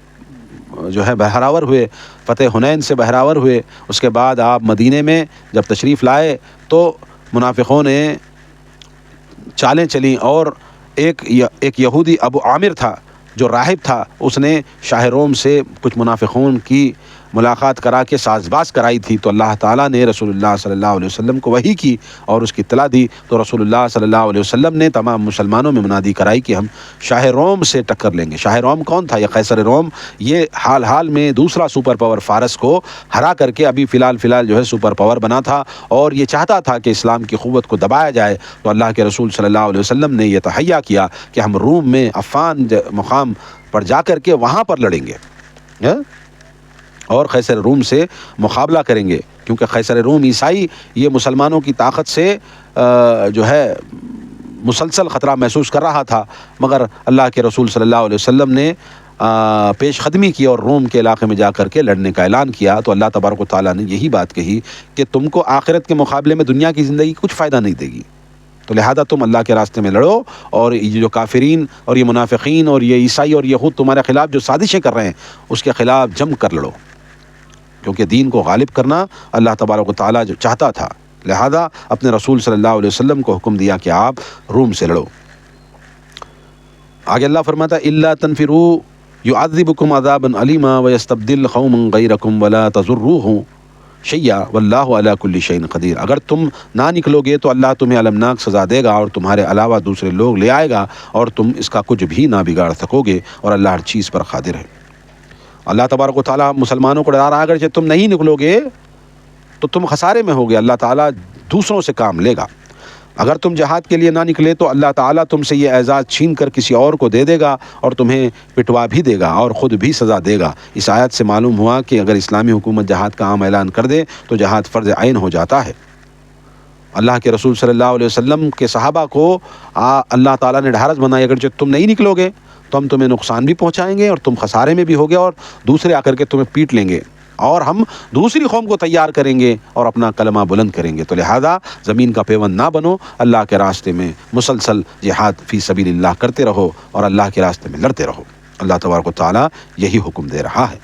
جو ہے بہراور ہوئے، فتح حنین سے بہراور ہوئے، اس کے بعد آپ مدینے میں جب تشریف لائے تو منافقوں نے چالیں چلیں، اور ایک یہودی ابو عامر تھا جو راہب تھا، اس نے شاہ روم سے کچھ منافقون کی ملاقات کرا کے ساز باز کرائی تھی۔ تو اللہ تعالیٰ نے رسول اللہ صلی اللہ علیہ وسلم کو وحی کی اور اس کی اطلاع دی، تو رسول اللہ صلی اللہ علیہ وسلم نے تمام مسلمانوں میں منادی کرائی کہ ہم شاہ روم سے ٹکر لیں گے۔ شاہ روم کون تھا؟ یہ قیصر روم، یہ حال میں دوسرا سپر پاور فارس کو ہرا کر کے ابھی فی الحال جو ہے سپر پاور بنا تھا، اور یہ چاہتا تھا کہ اسلام کی قوت کو دبایا جائے۔ تو اللہ کے رسول صلی اللہ علیہ وسلم نے یہ تہیہ کیا کہ ہم روم میں عفان مقام پر جا کر کے وہاں پر لڑیں گے اور قیصر روم سے مقابلہ کریں گے، کیونکہ قیصر روم عیسائی یہ مسلمانوں کی طاقت سے جو ہے مسلسل خطرہ محسوس کر رہا تھا، مگر اللہ کے رسول صلی اللہ علیہ وسلم نے پیش قدمی کی اور روم کے علاقے میں جا کر کے لڑنے کا اعلان کیا۔ تو اللہ تبارک و تعالیٰ نے یہی بات کہی کہ تم کو آخرت کے مقابلے میں دنیا کی زندگی کچھ فائدہ نہیں دے گی، تو لہذا تم اللہ کے راستے میں لڑو، اور یہ جو کافرین اور یہ منافقین اور یہ عیسائی اور یہود تمہارے خلاف جو سازشیں کر رہے ہیں اس کے خلاف جم کر لڑو، کیونکہ دین کو غالب کرنا اللہ تبارک و تعالیٰ جو چاہتا تھا، لہذا اپنے رسول صلی اللہ علیہ وسلم کو حکم دیا کہ آپ روم سے لڑو۔ آگے اللہ فرماتا ہے الا تنفروا يعذبكم عذابا علیما ويستبدل قوما غیرکم ولا تضروه شیئا واللہ علی کل شیء قدیر۔ اگر تم نہ نکلو گے تو اللہ تمہیں المناک سزا دے گا اور تمہارے علاوہ دوسرے لوگ لے آئے گا، اور تم اس کا کچھ بھی نہ بگاڑ سکو گے، اور اللہ ہر چیز پر قادر ہے۔ اللہ تبارک و تعالیٰ مسلمانوں کو ڈرا رہا ہے اگر تم نہیں نکلو گے تو تم خسارے میں ہوگے، اللہ تعالیٰ دوسروں سے کام لے گا۔ اگر تم جہاد کے لیے نہ نکلے تو اللہ تعالیٰ تم سے یہ اعزاز چھین کر کسی اور کو دے دے گا، اور تمہیں پٹوا بھی دے گا اور خود بھی سزا دے گا۔ اس آیت سے معلوم ہوا کہ اگر اسلامی حکومت جہاد کا عام اعلان کر دے تو جہاد فرض عین ہو جاتا ہے۔ اللہ کے رسول صلی اللہ علیہ وسلم کے صحابہ کو اللہ تعالیٰ نے ڈھارس بنائی، اگر تم نہیں نکلو گے تو ہم تمہیں نقصان بھی پہنچائیں گے اور تم خسارے میں بھی ہوگے، اور دوسرے آ کر کے تمہیں پیٹ لیں گے، اور ہم دوسری قوم کو تیار کریں گے اور اپنا کلمہ بلند کریں گے۔ تو لہذا زمین کا پیوند نہ بنو، اللہ کے راستے میں مسلسل جہاد فی سبیل اللہ کرتے رہو اور اللہ کے راستے میں لڑتے رہو۔ اللہ تبارک و تعالیٰ یہی حکم دے رہا ہے۔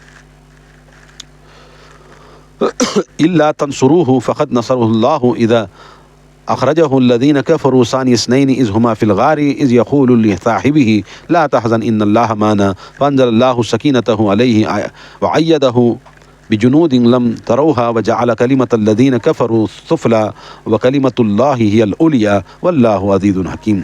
الا تنصروه فقد نصره الله اذا اخرجه الذين كفروا ثاني اثنين اذ هما في الغار اذ يقول لصاحبه لا تحزن ان الله معنا فانزل الله سكينته عليه وأيده بجنود لم تروها وجعل كلمة الذين كفروا السفلى وكلمة الله هي العليا والله عزيز حكيم۔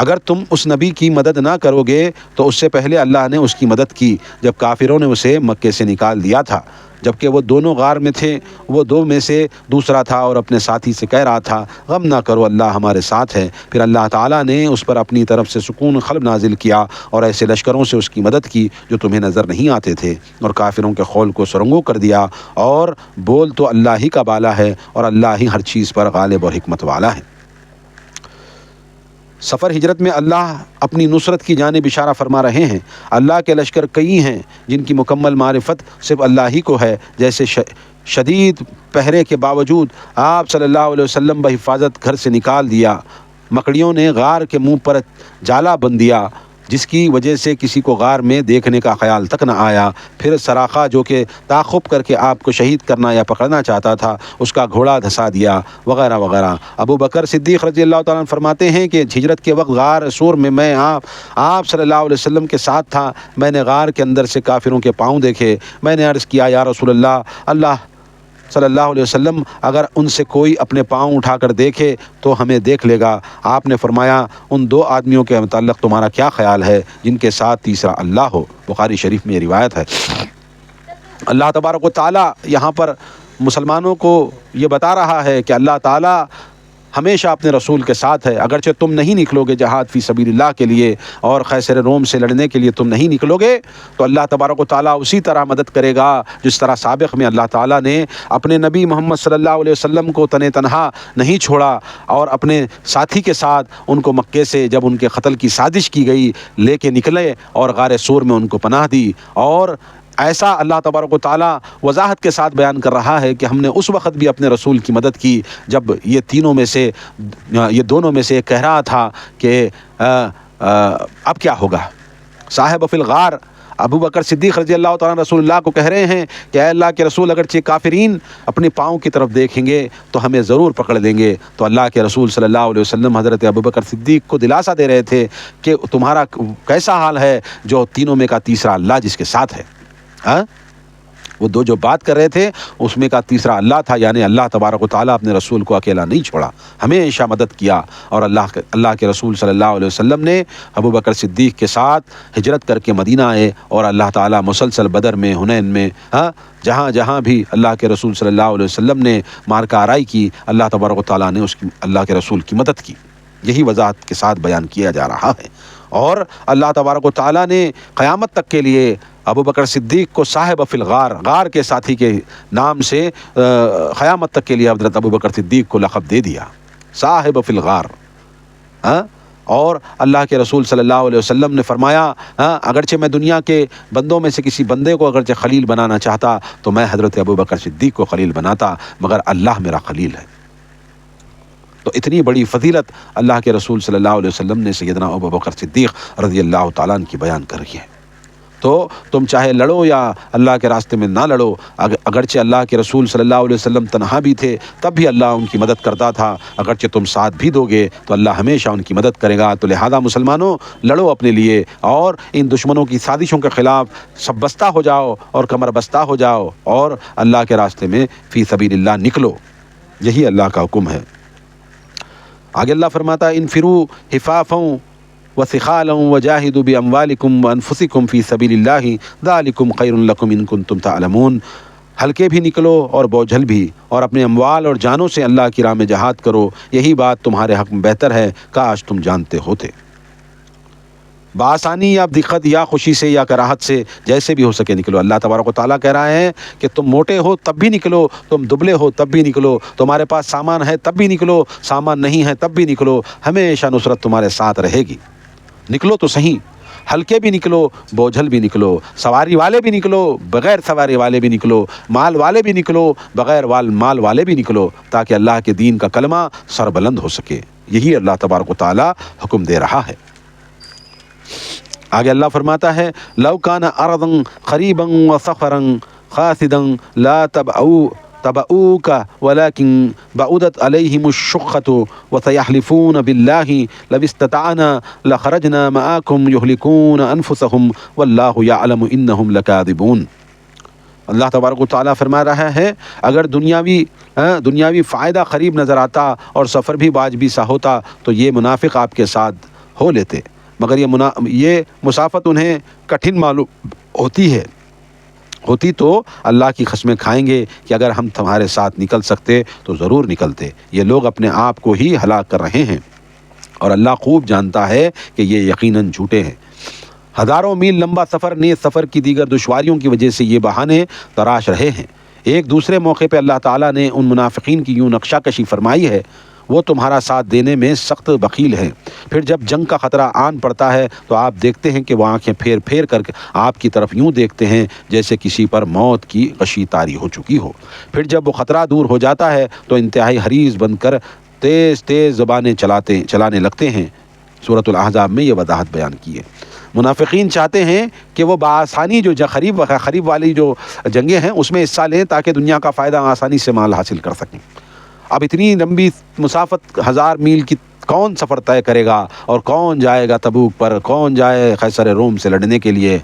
اگر تم اس نبی کی مدد نہ کرو گے تو اس سے پہلے اللہ نے اس کی مدد کی جب کافروں نے اسے مکے سے نکال دیا تھا، جبکہ وہ دونوں غار میں تھے، وہ دو میں سے دوسرا تھا اور اپنے ساتھی سے کہہ رہا تھا غم نہ کرو، اللہ ہمارے ساتھ ہے۔ پھر اللہ تعالیٰ نے اس پر اپنی طرف سے سکون قلب نازل کیا اور ایسے لشکروں سے اس کی مدد کی جو تمہیں نظر نہیں آتے تھے، اور کافروں کے خول کو سرنگوں کر دیا، اور بول تو اللہ ہی کا بالا ہے اور اللہ ہی ہر چیز پر غالب اور حکمت والا ہے۔ سفر ہجرت میں اللہ اپنی نصرت کی جانب اشارہ فرما رہے ہیں۔ اللہ کے لشکر کئی ہیں جن کی مکمل معرفت صرف اللہ ہی کو ہے، جیسے شدید پہرے کے باوجود آپ صلی اللہ علیہ وسلم بحفاظت گھر سے نکال دیا۔ مکڑیوں نے غار کے منہ پر جالا بند دیا، جس کی وجہ سے کسی کو غار میں دیکھنے کا خیال تک نہ آیا۔ پھر سراقہ جو کہ تعاقب کر کے آپ کو شہید کرنا یا پکڑنا چاہتا تھا، اس کا گھوڑا دھسا دیا، وغیرہ وغیرہ۔ ابو بکر صدیق رضی اللہ تعالیٰ عنہ فرماتے ہیں کہ ہجرت کے وقت غار سور میں آپ صلی اللہ علیہ وسلم کے ساتھ تھا۔ میں نے غار کے اندر سے کافروں کے پاؤں دیکھے۔ میں نے عرض کیا، یا رسول اللہ صلی اللہ علیہ وسلم، اگر ان سے کوئی اپنے پاؤں اٹھا کر دیکھے تو ہمیں دیکھ لے گا۔ آپ نے فرمایا، ان دو آدمیوں کے متعلق تمہارا کیا خیال ہے جن کے ساتھ تیسرا اللہ ہو؟ بخاری شریف میں یہ روایت ہے۔ اللہ تبارک و تعالیٰ یہاں پر مسلمانوں کو یہ بتا رہا ہے کہ اللہ تعالیٰ ہمیشہ اپنے رسول کے ساتھ ہے۔ اگرچہ تم نہیں نکلو گے جہاد فی سبیل اللہ کے لیے اور قیصر روم سے لڑنے کے لیے تم نہیں نکلو گے، تو اللہ تبارک و تعالیٰ اسی طرح مدد کرے گا جس طرح سابق میں اللہ تعالیٰ نے اپنے نبی محمد صلی اللہ علیہ وسلم کو تنہا نہیں چھوڑا اور اپنے ساتھی کے ساتھ ان کو مکے سے جب ان کے قتل کی سازش کی گئی لے کے نکلے اور غار سور میں ان کو پناہ دی۔ اور ایسا اللہ تبارک و تعالیٰ وضاحت کے ساتھ بیان کر رہا ہے کہ ہم نے اس وقت بھی اپنے رسول کی مدد کی جب یہ دونوں میں سے ایک کہہ رہا تھا کہ اب کیا ہوگا۔ صاحب فی الغار ابو بکر صدیق رضی اللہ تعالیٰ رسول اللہ کو کہہ رہے ہیں کہ اے اللہ کے رسول، اگرچہ کافرین اپنے پاؤں کی طرف دیکھیں گے تو ہمیں ضرور پکڑ لیں گے۔ تو اللہ کے رسول صلی اللہ علیہ وسلم حضرت ابو بکر صدیق کو دلاسا دے رہے تھے کہ تمہارا کیسا حال ہے جو تینوں میں کا تیسرا اللہ جس کے ساتھ ہے۔ وہ دو جو بات کر رہے تھے اس میں کا تیسرا اللہ تھا، یعنی اللہ تبارک و تعالیٰ اپنے رسول کو اکیلا نہیں چھوڑا، ہمیشہ مدد کیا۔ اور اللہ کے رسول صلی اللہ علیہ وسلم نے ابو بکر صدیق کے ساتھ ہجرت کر کے مدینہ آئے، اور اللہ تعالیٰ مسلسل بدر میں، حنین میں، جہاں جہاں بھی اللہ کے رسول صلی اللہ علیہ وسلم نے مارکہ آرائی کی، اللہ تبارک و تعالیٰ نے اللہ کے رسول کی مدد کی۔ یہی وضاحت کے ساتھ بیان کیا جا رہا ہے۔ اور اللہ تبارک و تعالیٰ نے قیامت تک کے لیے ابو بکر صدیق کو صاحب فی الغار، غار کے ساتھی کے نام سے قیامت تک کے لیے حضرت ابو بکر صدیق کو لقب دے دیا، صاحب فی الغار۔ اور اللہ کے رسول صلی اللہ علیہ وسلم نے فرمایا، اگرچہ میں دنیا کے بندوں میں سے کسی بندے کو اگرچہ خلیل بنانا چاہتا تو میں حضرت ابو بکر صدیق کو خلیل بناتا، مگر اللہ میرا خلیل ہے۔ تو اتنی بڑی فضیلت اللہ کے رسول صلی اللہ علیہ وسلم نے سیدنا ابو بکر صدیق رضی اللہ تعالیٰ عنہ کی بیان کر رہی ہے۔ تو تم چاہے لڑو یا اللہ کے راستے میں نہ لڑو، اگرچہ اللہ کے رسول صلی اللہ علیہ وسلم تنہا بھی تھے تب بھی اللہ ان کی مدد کرتا تھا، اگرچہ تم ساتھ بھی دو گے تو اللہ ہمیشہ ان کی مدد کرے گا۔ تو لہذا مسلمانوں، لڑو اپنے لیے اور ان دشمنوں کی سازشوں کے خلاف سب بستہ ہو جاؤ اور کمر بستہ ہو جاؤ اور اللہ کے راستے میں فی سبیل اللہ نکلو، یہی اللہ کا حکم ہے۔ آگے اللہ فرماتا ہے، انفروا خفافا وثقالا وجاہدوا باموالکم وانفسکم فی سبیل اللہ ذالکم خیر لکم ان کنتم تعلمون۔ ہلکے بھی نکلو اور بوجھل بھی، اور اپنے اموال اور جانوں سے اللہ کی راہ میں جہاد کرو، یہی بات تمہارے حق میں بہتر ہے، کاش تم جانتے ہوتے۔ بآسانی یا دقت یا خوشی سے یا کراہت سے، جیسے بھی ہو سکے نکلو۔ اللہ تبارک و تعالیٰ کہہ رہا ہے کہ تم موٹے ہو تب بھی نکلو، تم دبلے ہو تب بھی نکلو، تمہارے پاس سامان ہے تب بھی نکلو، سامان نہیں ہے تب بھی نکلو، ہمیشہ نصرت تمہارے ساتھ رہے گی۔ نکلو تو صحیح، ہلکے بھی نکلو، بوجھل بھی نکلو، سواری والے بھی نکلو، بغیر سواری والے بھی نکلو، مال والے بھی نکلو، بغیر مال والے بھی نکلو، تاکہ اللہ کے دین کا کلمہ سربلند ہو سکے۔ یہی اللہ تبارک و تعالیٰ حکم دے رہا ہے۔ آگے اللہ فرماتا ہے، لو کان ارضا قریبا وسفرا قاصدا لا تبعوک ولكن بعدت علیہم الشقۃ وسیحلفون باللہ لو استطعنا لخرجنا معکم یہلکون انفسہم واللہ یعلم انہم لکاذبون۔ اللہ تبارک و تعالیٰ فرما رہا ہے، اگر دنیاوی فائدہ قریب نظر آتا اور سفر بھی واجبی سا ہوتا تو یہ منافق آپ کے ساتھ ہو لیتے، مگر یہ مسافت انہیں کٹھن معلوم ہوتی تو اللہ کی قسمیں کھائیں گے کہ اگر ہم تمہارے ساتھ نکل سکتے تو ضرور نکلتے۔ یہ لوگ اپنے آپ کو ہی ہلاک کر رہے ہیں اور اللہ خوب جانتا ہے کہ یہ یقیناً جھوٹے ہیں۔ ہزاروں میل لمبا سفر نیز سفر کی دیگر دشواریوں کی وجہ سے یہ بہانے تراش رہے ہیں۔ ایک دوسرے موقع پہ اللہ تعالیٰ نے ان منافقین کی یوں نقشہ کشی فرمائی ہے، وہ تمہارا ساتھ دینے میں سخت بخیل ہے۔ پھر جب جنگ کا خطرہ آن پڑتا ہے تو آپ دیکھتے ہیں کہ وہ آنکھیں پھیر پھیر کر آپ کی طرف یوں دیکھتے ہیں جیسے کسی پر موت کی غشی طاری ہو چکی ہو۔ پھر جب وہ خطرہ دور ہو جاتا ہے تو انتہائی حریص بن کر تیز تیز زبانیں چلانے لگتے ہیں۔ سورۃ الاحزاب میں یہ وضاحت بیان کی ہے۔ منافقین چاہتے ہیں کہ وہ بآسانی جو خریب والی جو جنگیں ہیں اس میں حصہ لیں تاکہ دنیا کا فائدہ آسانی سے مال حاصل کر سکیں۔ اب اتنی لمبی مسافت 1000 میل کی کون سفر طے کرے گا، اور کون جائے گا تبوک پر، کون جائے قیصر روم سے لڑنے کے لیے؟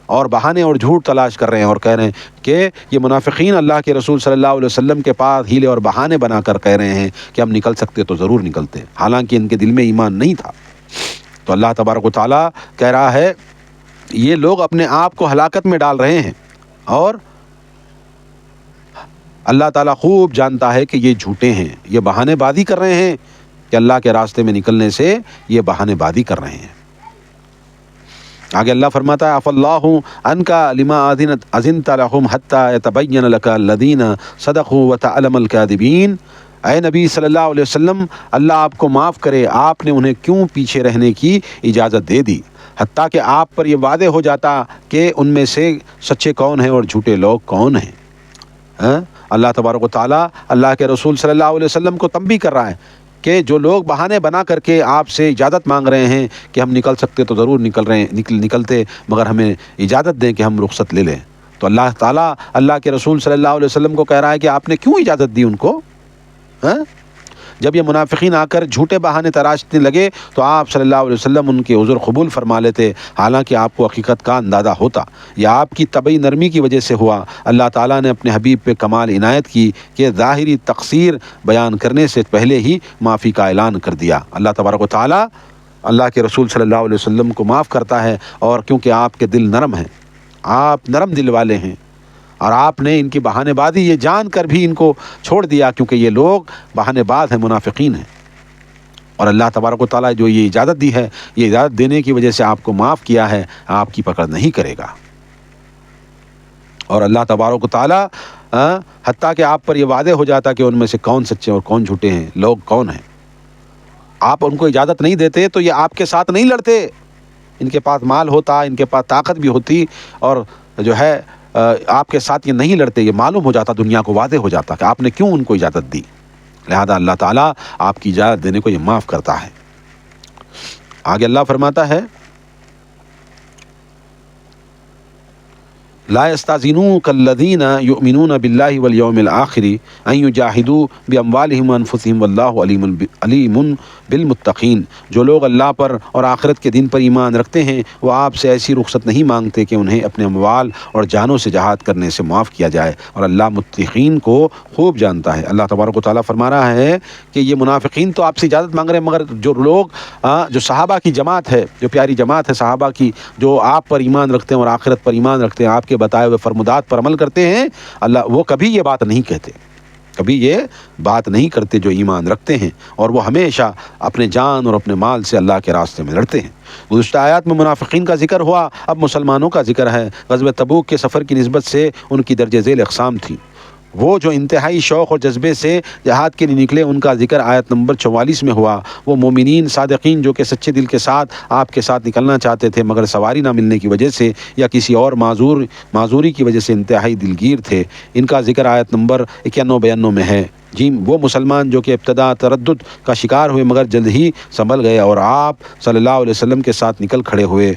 اور بہانے اور جھوٹ تلاش کر رہے ہیں اور کہہ رہے ہیں کہ یہ منافقین اللہ کے رسول صلی اللہ علیہ وسلم کے پاس ہیلے اور بہانے بنا کر کہہ رہے ہیں کہ ہم نکل سکتے تو ضرور نکلتے، حالانکہ ان کے دل میں ایمان نہیں تھا۔ تو اللہ تبارک و تعالیٰ کہہ رہا ہے یہ لوگ اپنے آپ کو ہلاکت میں ڈال رہے ہیں، اور اللہ تعالیٰ خوب جانتا ہے کہ یہ جھوٹے ہیں، یہ بہانے بازی کر رہے ہیں کہ اللہ کے راستے میں نکلنے سے یہ بہانے بازی کر رہے ہیں۔ آگے اللہ فرماتا ہے عفا اللہ عنک لما اذنت لهم حتى يتبين لك الذين صدقوا وتعلم الكاذبين۔ اے نبی صلی اللہ علیہ وسلم، اللہ آپ کو معاف کرے، آپ نے انہیں کیوں پیچھے رہنے کی اجازت دے دی حتیٰ کہ آپ پر یہ واضح ہو جاتا کہ ان میں سے سچے کون ہیں اور جھوٹے لوگ کون ہیں۔ اللہ تبارک و تعالیٰ اللہ کے رسول صلی اللہ علیہ وسلم کو تنبیہ کر رہا ہے کہ جو لوگ بہانے بنا کر کے آپ سے اجازت مانگ رہے ہیں کہ ہم نکل سکتے تو ضرور نکلتے، مگر ہمیں اجازت دیں کہ ہم رخصت لے لیں، تو اللہ تعالیٰ اللہ کے رسول صلی اللہ علیہ وسلم کو کہہ رہا ہے کہ آپ نے کیوں اجازت دی ان کو؟ جب یہ منافقین آ کر جھوٹے بہانے تراشنے لگے تو آپ صلی اللہ علیہ وسلم ان کے عذر قبول فرما لیتے، حالانکہ آپ کو حقیقت کا اندازہ ہوتا۔ یہ آپ کی طبعی نرمی کی وجہ سے ہوا۔ اللہ تعالیٰ نے اپنے حبیب پہ کمال عنایت کی کہ ظاہری تقصیر بیان کرنے سے پہلے ہی معافی کا اعلان کر دیا۔ اللہ تبارک و تعالیٰ اللہ کے رسول صلی اللہ علیہ وسلم کو معاف کرتا ہے، اور کیونکہ آپ کے دل نرم ہیں، آپ نرم دل والے ہیں، اور آپ نے ان کی بہانے بازی یہ جان کر بھی ان کو چھوڑ دیا کیونکہ یہ لوگ بہانے باز ہیں، منافقین ہیں، اور اللہ تبارک و تعالیٰ جو یہ اجازت دی ہے، یہ اجازت دینے کی وجہ سے آپ کو معاف کیا ہے، آپ کی پکڑ نہیں کرے گا۔ اور اللہ تبارک و تعالیٰ حتیٰ کہ آپ پر یہ واضح ہو جاتا کہ ان میں سے کون سچے اور کون جھوٹے ہیں، لوگ کون ہیں، آپ ان کو اجازت نہیں دیتے تو یہ آپ کے ساتھ نہیں لڑتے۔ ان کے پاس مال ہوتا، ان کے پاس طاقت بھی ہوتی، اور جو ہے آپ کے ساتھ یہ نہیں لڑتے، یہ معلوم ہو جاتا، دنیا کو واضح ہو جاتا کہ آپ نے کیوں ان کو اجازت دی۔ لہذا اللہ تعالیٰ آپ کی اجازت دینے کو یہ معاف کرتا ہے۔ آگے اللہ فرماتا ہے لا يستأذنوك الذين يؤمنون بالله واليوم الآخر أن يجاهدوا بأموالهم وأنفسهم والله عليم بالمتقين۔ جو لوگ اللہ پر اور آخرت کے دن پر ایمان رکھتے ہیں وہ آپ سے ایسی رخصت نہیں مانگتے کہ انہیں اپنے اموال اور جانوں سے جہاد کرنے سے معاف کیا جائے، اور اللہ متقین کو خوب جانتا ہے۔ اللہ تبارک و تعالیٰ فرما رہا ہے کہ یہ منافقین تو آپ سے اجازت مانگ رہے ہیں، مگر جو لوگ جو صحابہ کی جماعت ہے، جو پیاری جماعت ہے صحابہ کی، جو آپ پر ایمان رکھتے ہیں اور آخرت پر ایمان رکھتے ہیں، آپ کے بتائے ہوئے فرمودات پر عمل کرتے ہیں، اللہ وہ کبھی یہ بات نہیں کہتے، کبھی یہ بات نہیں کرتے جو ایمان رکھتے ہیں، اور وہ ہمیشہ اپنے جان اور اپنے مال سے اللہ کے راستے میں لڑتے ہیں۔ گزشتہ آیات میں منافقین کا ذکر ہوا، اب مسلمانوں کا ذکر ہے۔ غزوہ تبوک کے سفر کی نسبت سے ان کی درجہ ذیل اقسام تھی۔ وہ جو انتہائی شوق اور جذبے سے جہاد کے لیے نکلے ان کا ذکر آیت نمبر 44 میں ہوا۔ وہ مومنین صادقین جو کہ سچے دل کے ساتھ آپ کے ساتھ نکلنا چاہتے تھے مگر سواری نہ ملنے کی وجہ سے یا کسی اور معذوری کی وجہ سے انتہائی دلگیر تھے، ان کا ذکر آیت نمبر 91-92 میں ہے۔ وہ مسلمان جو کہ ابتدا تردد کا شکار ہوئے مگر جلد ہی سنبھل گئے اور آپ صلی اللہ علیہ وسلم کے ساتھ نکل کھڑے ہوئے۔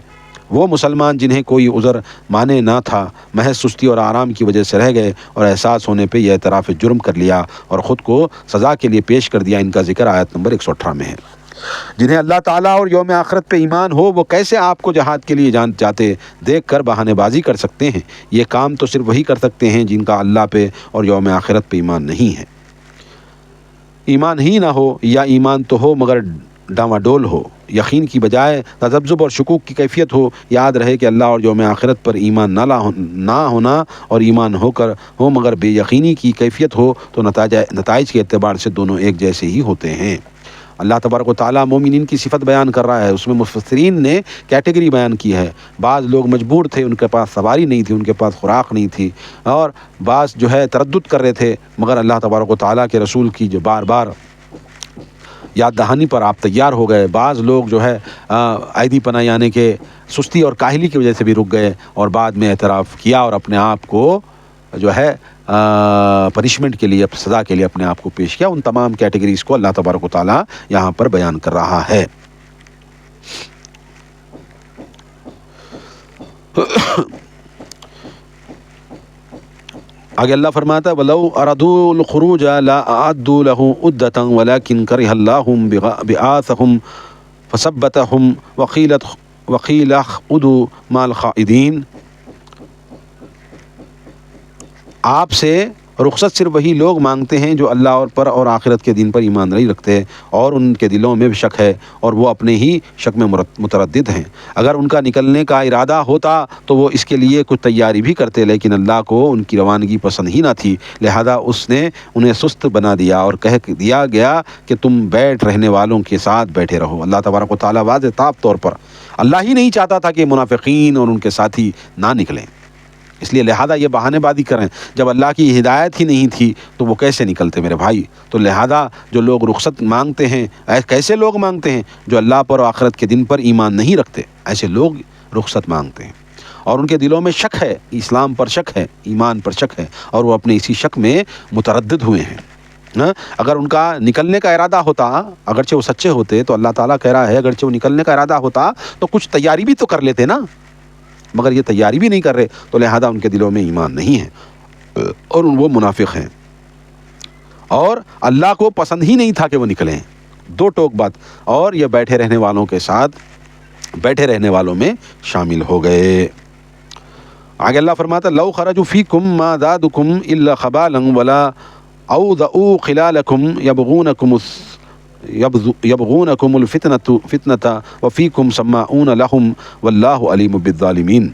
وہ مسلمان جنہیں کوئی عذر مانے نہ تھا، محض سستی اور آرام کی وجہ سے رہ گئے اور احساس ہونے پہ یہ اعتراف جرم کر لیا اور خود کو سزا کے لیے پیش کر دیا، ان کا ذکر آیت نمبر 118 میں ہے۔ جنہیں اللہ تعالیٰ اور یوم آخرت پہ ایمان ہو وہ کیسے آپ کو جہاد کے لیے جاتے دیکھ کر بہانے بازی کر سکتے ہیں؟ یہ کام تو صرف وہی کر سکتے ہیں جن کا اللہ پہ اور یوم آخرت پہ ایمان نہیں ہے۔ ایمان ہی نہ ہو یا ایمان تو ہو مگر ڈاواڈول ہو، یقین کی بجائے تذبذب اور شکوک کی کیفیت ہو۔ یاد رہے کہ اللہ اور یوم آخرت پر ایمان نہ ہونا اور ایمان ہو مگر بے یقینی کی کیفیت ہو تو نتائج کے اعتبار سے دونوں ایک جیسے ہی ہوتے ہیں۔ اللہ تبارک و تعالیٰ مومنین کی صفت بیان کر رہا ہے، اس میں مفسرین نے کیٹیگری بیان کی ہے۔ بعض لوگ مجبور تھے، ان کے پاس سواری نہیں تھی، ان کے پاس خوراک نہیں تھی، اور بعض جو ہے تردد کر رہے تھے، مگر اللہ تبارک و تعالیٰ کے رسول کی جو بار بار یاد دہانی پر آپ تیار ہو گئے. بعض لوگ جو ہے عیدی پناہ یعنی کہ سستی اور کاہلی کی وجہ سے بھی رک گئے اور بعد میں اعتراف کیا اور اپنے آپ کو جو ہے پنشمنٹ کے لیے, سزا کے لیے اپنے آپ کو پیش کیا. ان تمام کیٹیگریز کو اللہ تبارک و تعالیٰ یہاں پر بیان کر رہا ہے. آگے اللہ فرماتا ہے وَلَوْ أَرَدُوا الْخُرُوجَ لَأَعَدُّوا لَهُ عُدَّةً وَلَكِنْ كَرِهَ اللَّهُ بِعَاثَهُمْ فَثَبَّتَهُمْ وَقِيلَ اخْعُدُوا مَعَ الْقَاعِدِينَ. آپ سے رخصت صرف وہی لوگ مانگتے ہیں جو اللہ پر اور آخرت کے دن پر ایمان نہیں رکھتے اور ان کے دلوں میں بھی شک ہے اور وہ اپنے ہی شک میں متردد ہیں. اگر ان کا نکلنے کا ارادہ ہوتا تو وہ اس کے لیے کچھ تیاری بھی کرتے, لیکن اللہ کو ان کی روانگی پسند ہی نہ تھی, لہذا اس نے انہیں سست بنا دیا اور کہہ دیا گیا کہ تم بیٹھ رہنے والوں کے ساتھ بیٹھے رہو. اللہ تبارک و تعالیٰ واضح طاف طور پر اللہ ہی نہیں چاہتا تھا کہ منافقین اور ان کے ساتھی نہ نکلیں, اس لیے لہذا یہ بہانے بازی کریں. جب اللہ کی ہدایت ہی نہیں تھی تو وہ کیسے نکلتے میرے بھائی؟ تو لہذا جو لوگ رخصت مانگتے ہیں, کیسے لوگ مانگتے ہیں؟ جو اللہ پر اور آخرت کے دن پر ایمان نہیں رکھتے, ایسے لوگ رخصت مانگتے ہیں اور ان کے دلوں میں شک ہے, اسلام پر شک ہے, ایمان پر شک ہے اور وہ اپنے اسی شک میں متردد ہوئے ہیں. اگر ان کا نکلنے کا ارادہ ہوتا, اگرچہ وہ سچے ہوتے, تو اللہ تعالیٰ کہہ رہا ہے اگرچہ وہ نکلنے کا ارادہ ہوتا تو کچھ تیاری بھی تو کر لیتے نا, مگر یہ تیاری بھی نہیں کر رہے, تو لہذا ان کے دلوں میں ایمان نہیں ہے اور وہ منافق ہیں اور اللہ کو پسند ہی نہیں تھا کہ وہ نکلیں. دو ٹوک بات, اور یہ بیٹھے رہنے والوں کے ساتھ بیٹھے رہنے والوں میں شامل ہو گئے. آگے اللہ فرماتا لو خرجوا فیکم ما زادکم الا خبالا ولا اوضعوا خلالکم یبغونکم الفتنة وفیکم سماعون لهم واللہ علیم بالظالمین.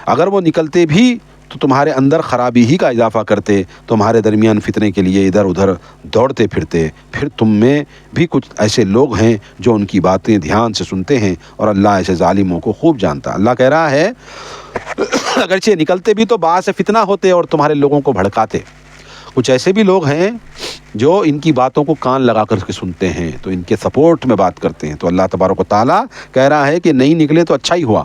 اگر وہ نکلتے بھی تو تمہارے اندر خرابی ہی کا اضافہ کرتے, تمہارے درمیان فتنے کے لیے ادھر ادھر دوڑتے پھرتے. پھر تم میں بھی کچھ ایسے لوگ ہیں جو ان کی باتیں دھیان سے سنتے ہیں اور اللہ ایسے ظالموں کو خوب جانتا. اللہ کہہ رہا ہے اگرچہ نکلتے بھی تو باعث فتنہ ہوتے اور تمہارے لوگوں کو بھڑکاتے. کچھ ایسے بھی لوگ ہیں جو ان کی باتوں کو کان لگا کر کے سنتے ہیں, تو ان کے سپورٹ میں بات کرتے ہیں. تو اللہ تبارک و تعالیٰ کہہ رہا ہے کہ نہیں نکلے تو اچھا ہی ہوا.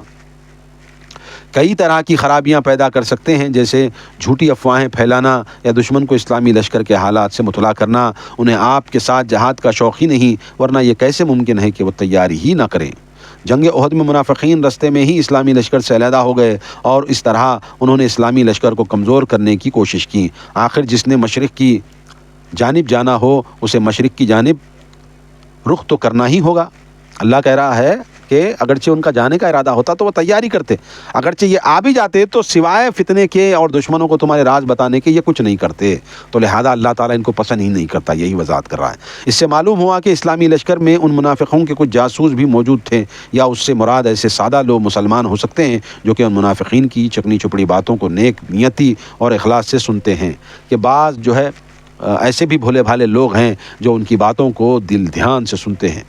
کئی طرح کی خرابیاں پیدا کر سکتے ہیں, جیسے جھوٹی افواہیں پھیلانا یا دشمن کو اسلامی لشکر کے حالات سے مطلع کرنا. انہیں آپ کے ساتھ جہاد کا شوق ہی نہیں, ورنہ یہ کیسے ممکن ہے کہ وہ تیاری ہی نہ کریں. جنگ احد میں منافقین رستے میں ہی اسلامی لشکر سے علیحدہ ہو گئے اور اس طرح انہوں نے اسلامی لشکر کو کمزور کرنے کی کوشش کی. آخر جس نے مشرق کی جانب جانا ہو اسے مشرق کی جانب رخ تو کرنا ہی ہوگا. اللہ کہہ رہا ہے کہ اگرچہ ان کا جانے کا ارادہ ہوتا تو وہ تیاری کرتے, اگرچہ یہ آ بھی جاتے تو سوائے فتنے کے اور دشمنوں کو تمہارے راز بتانے کے یہ کچھ نہیں کرتے. تو لہذا اللہ تعالیٰ ان کو پسند ہی نہیں کرتا, یہی وضاحت کر رہا ہے. اس سے معلوم ہوا کہ اسلامی لشکر میں ان منافقوں کے کچھ جاسوس بھی موجود تھے, یا اس سے مراد ایسے سادہ لوگ مسلمان ہو سکتے ہیں جو کہ ان منافقین کی چکنی چپڑی باتوں کو نیک نیتی اور اخلاص سے سنتے ہیں. کہ بعض جو ہے ایسے بھی بھولے بھالے لوگ ہیں جو ان کی باتوں کو دل دھیان سے سنتے ہیں,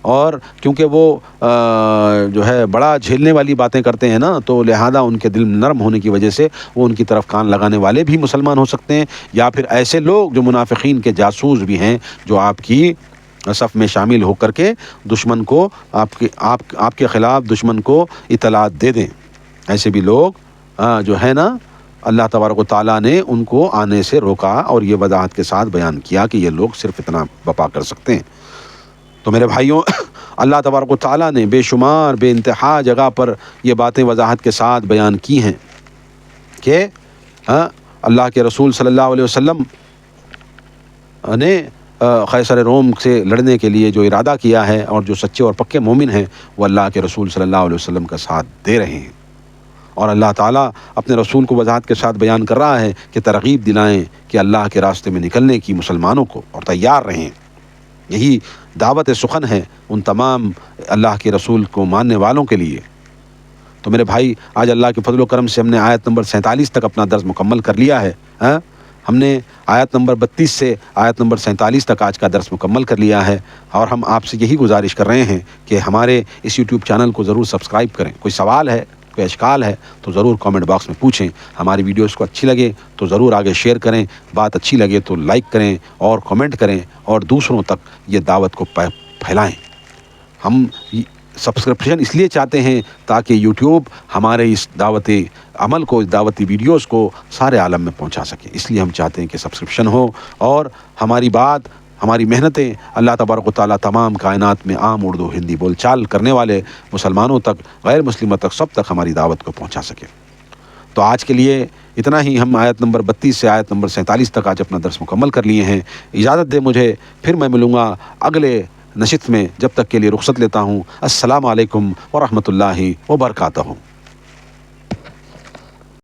اور کیونکہ وہ جو ہے بڑا جھیلنے والی باتیں کرتے ہیں نا, تو لہذا ان کے دل نرم ہونے کی وجہ سے وہ ان کی طرف کان لگانے والے بھی مسلمان ہو سکتے ہیں, یا پھر ایسے لوگ جو منافقین کے جاسوس بھی ہیں جو آپ کی صف میں شامل ہو کر کے دشمن کو آپ کے خلاف دشمن کو اطلاعات دے دیں. ایسے بھی لوگ جو ہے نا اللہ تبارک و تعالیٰ نے ان کو آنے سے روکا اور یہ وضاحت کے ساتھ بیان کیا کہ یہ لوگ صرف اتنا بپا کر سکتے ہیں. تو میرے بھائیوں, اللہ تبارک و تعالیٰ نے بے شمار بے انتہا جگہ پر یہ باتیں وضاحت کے ساتھ بیان کی ہیں کہ اللہ کے رسول صلی اللہ علیہ وسلم نے قیصر روم سے لڑنے کے لیے جو ارادہ کیا ہے, اور جو سچے اور پکے مومن ہیں وہ اللہ کے رسول صلی اللہ علیہ وسلم کا ساتھ دے رہے ہیں. اور اللہ تعالیٰ اپنے رسول کو وضاحت کے ساتھ بیان کر رہا ہے کہ ترغیب دلائیں کہ اللہ کے راستے میں نکلنے کی مسلمانوں کو, اور تیار رہیں. یہی دعوت سخن ہے ان تمام اللہ کے رسول کو ماننے والوں کے لیے. تو میرے بھائی, آج اللہ کے فضل و کرم سے ہم نے آیت نمبر 47 تک اپنا درس مکمل کر لیا ہے. ہم نے آیت نمبر 32 سے آیت نمبر 47 تک آج کا درس مکمل کر لیا ہے, اور ہم آپ سے یہی گزارش کر رہے ہیں کہ ہمارے اس یوٹیوب چینل کو ضرور سبسکرائب کریں. کوئی سوال ہے, کوئی اشکال ہے تو ضرور کامنٹ باکس میں پوچھیں. ہماری ویڈیوز کو اچھی لگے تو ضرور آگے شیئر کریں, بات اچھی لگے تو لائک کریں اور کامنٹ کریں اور دوسروں تک یہ دعوت کو پھیلائیں. ہم سبسکرپشن اس لیے چاہتے ہیں تاکہ یوٹیوب ہمارے اس دعوتی عمل کو, اس دعوتی ویڈیوز کو سارے عالم میں پہنچا سکے. اس لیے ہم چاہتے ہیں کہ سبسکرپشن ہو اور ہماری بات, ہماری محنتیں اللہ تبارک و تعالیٰ تمام کائنات میں عام اردو ہندی بول چال کرنے والے مسلمانوں تک, غیر مسلموں تک, سب تک ہماری دعوت کو پہنچا سکے. تو آج کے لیے اتنا ہی. ہم آیت نمبر 32 سے آیت نمبر 47 تک آج اپنا درس مکمل کر لیے ہیں. اجازت دے مجھے, پھر میں ملوں گا اگلے نشست میں. جب تک کے لیے رخصت لیتا ہوں. السلام علیکم ورحمۃ اللہ وبرکاتہ.